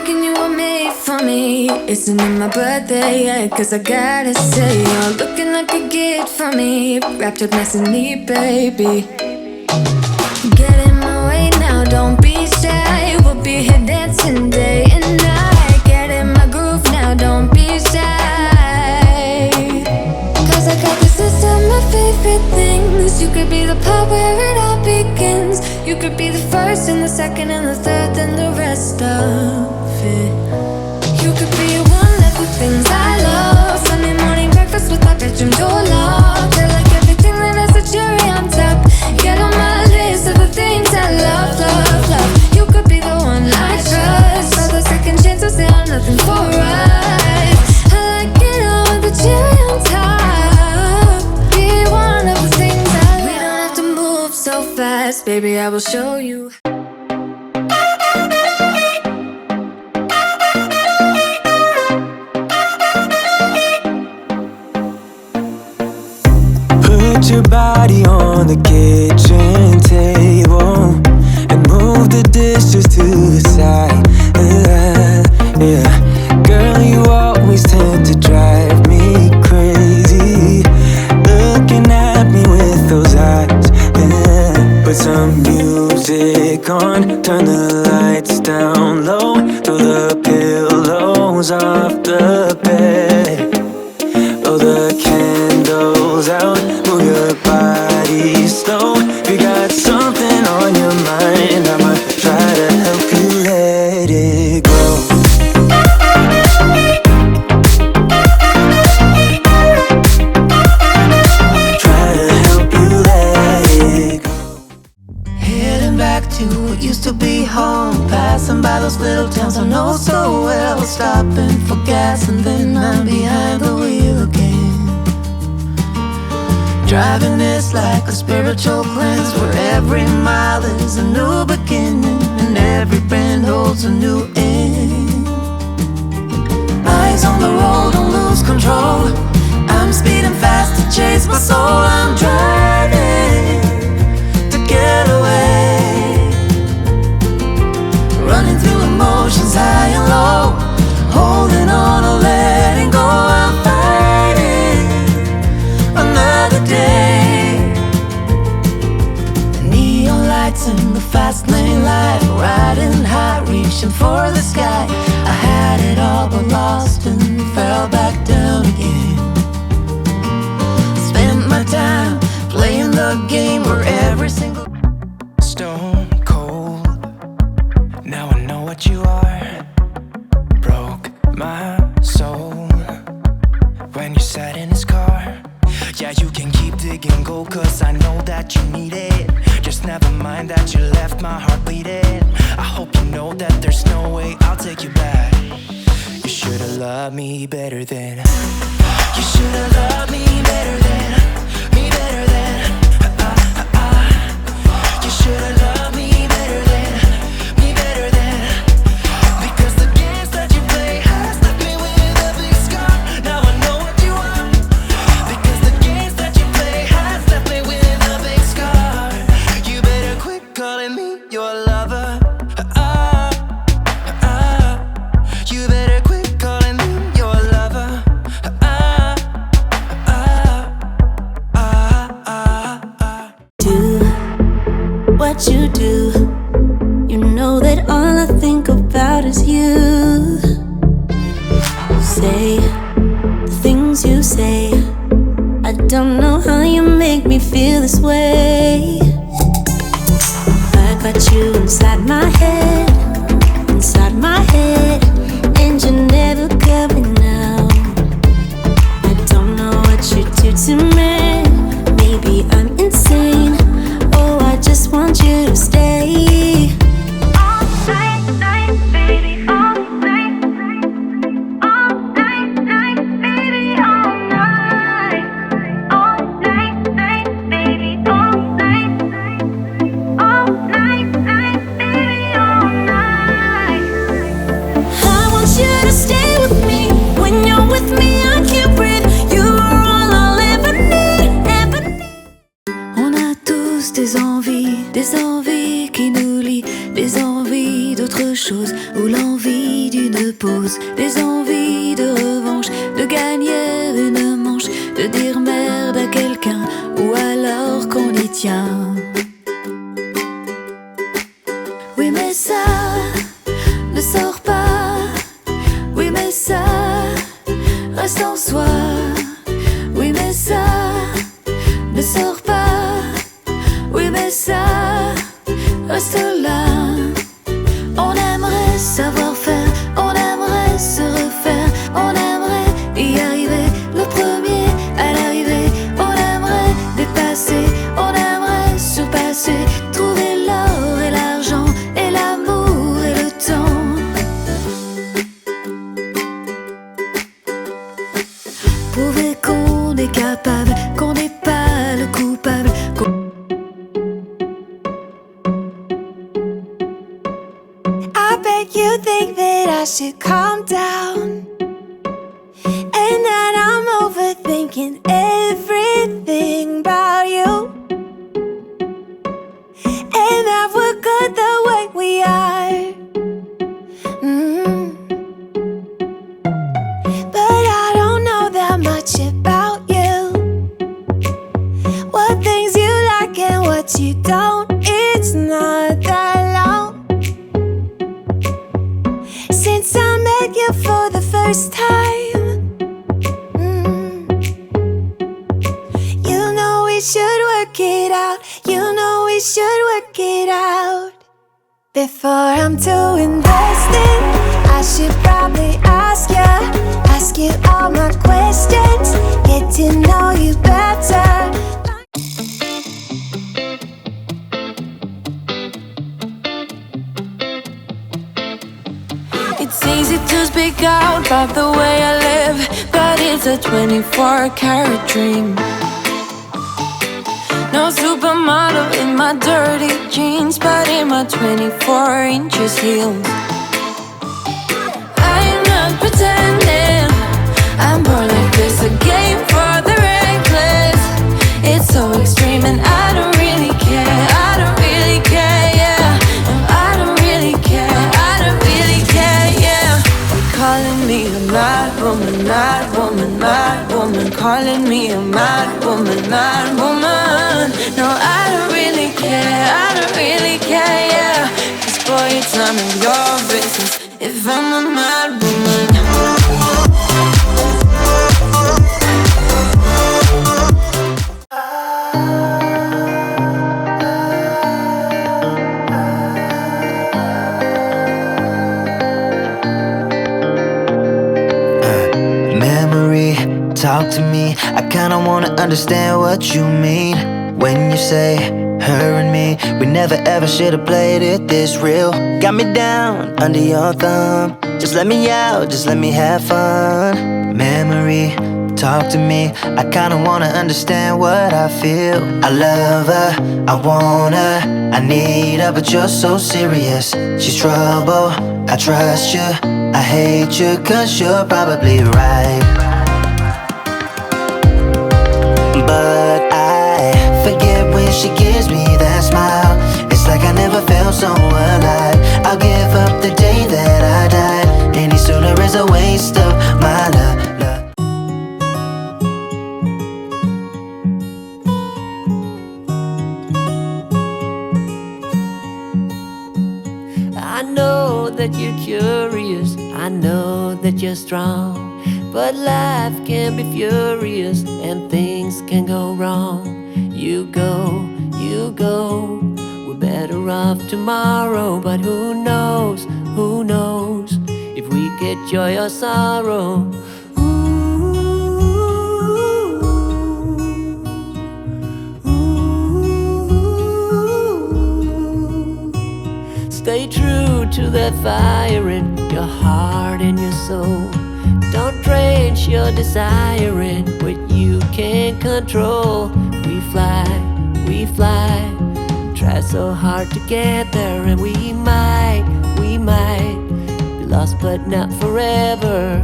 thinking you were made for me. Isn't it my birthday yet? Cause I gotta say, you're looking like a gift for me. Wrapped up nice and neat, baby. Get in my way now, don't be shy. We'll be here dancing day and night. Get in my groove now, don't be shy. Cause I got this list of my favorite things. You could be the part where it all begins. You could be the first and the second and the third, then the rest of it. You could be one of the things I love. Sunday morning breakfast with my bedroom door locked. I like everything that has a cherry on top. Get on my list of the things I love, love, love. You could be the one I trust. All the second chances, they are nothing for us. I like it all with the cherry on top. Be one of the things I love. We don't have to move so fast, baby, I will show you. Put your body on the kitchen table and move the dishes to the side. Yeah. Girl, you always tend to drive me crazy, looking at me with those eyes. Yeah. Put some music on, turn the lights down low, throw the pillows off the bed, blow the candles out, move your body slow. If you got something on your mind, I'ma try to help you let it go. Try to help you let it go. Heading back to what used to be home, passing by those little towns I know so well, stopping for gas and then I'm behind the wheel again. Driving this like a spiritual cleanse, where every mile is a new beginning and every bend holds a new end. Eyes on the road, don't lose control. I'm speeding fast to chase my soul. I'm driving to get away, running through emotions high and low, holding on or letting go. I'm fighting another day. Neon lights in the fast lane life, riding high, reaching for the sky. I had it all but lost and fell back down again. Spent my time playing the game where every single Stone cold, now I know what you are. Broke my soul when you sat in his car. Yeah, you can keep digging gold, cause I know that you need it. Just never mind that you left my heart bleeding. I hope you know that there's no way I'll take you back. You should've loved me better then. You should've loved me better than, me better than. You should've loved me better than, me better than. Because the games that you play has left me with a big scar. Now I know what you want. Because the games that you play has left me with a big scar. You better quit calling me your lover. You better quit calling me your lover. Do what you do. You know that all I think about is you. Say the things you say. I don't know how you make me feel this way. I got you inside my head, and you're never coming out. I don't know what you do to me. Maybe I'm insane. Oh, I just want you to stay. All night, night, baby, all night, all night, night, baby, all night, all night, night, baby, all night, all night, night, baby, all night. I want you to stay with me. When you're with me, I can't breathe. You are all I'll ever need, ever need. On a tous des envies qui nous lient, des envies d'autre chose ou l'envie du épouse, des envies de revanche, de gagner une manche, de dire merde à quelqu'un, ou alors qu'on y tient. Oui mais ça ne sort pas, oui mais ça reste en soi. Oui mais ça ne sort pas, oui mais ça reste là. On aimerait savoir faire, on aimerait se refaire, on aimerait y arriver, le premier à l'arrivée. On aimerait dépasser, on aimerait surpasser, trouver l'or et l'argent et l'amour et le temps. Prouver qu'on est capable, qu'on n'est pas le coupable, I bet you think that I should calm down, and that I'm overthinking everything about you, and that we're good the way we are. But I don't know that much about you, what things you like and what you don't. It's not that long since I met you for the first time. You know we should work it out, you know we should work it out. Before I'm too invested, I should probably ask you all my questions, get to know you better. It's easy to speak out about the way I live, but it's a 24-karat dream. No supermodel in my dirty jeans, but in my 24 inches heels. I'm not pretending, I'm born like this, a game for the reckless. It's so extreme and I don't really care, I don't really care, yeah. No, I don't really care, I don't really care, yeah. Calling me a mad woman, mad woman, mad woman. Calling me a mad woman, mad woman. No, I don't really care, I don't really care, yeah. 'Cause boy, it's none of your business if I'm a mad woman. Memory, talk to me. I kinda wanna understand what you mean when you say her and me. We never ever should've played it this real. Got me down under your thumb. Just let me out, just let me have fun. Memory, talk to me. I kinda wanna understand what I feel. I love her, I want her, I need her, but you're so serious. She's trouble, I trust you, I hate you, 'cause you're probably right. But I forget when she gives me that smile. It's like I never felt so alive. I'll give up the day that I died. Any sooner is a waste of my love. I know that you're curious, I know that you're strong, but life can be furious and things can go wrong. You go, we're better off tomorrow, but who knows if we get joy or sorrow. Stay true to that fire in your heart and your soul. Don't drench your desire in what you can't control. We fly, try so hard to get there, and we might be lost but not forever.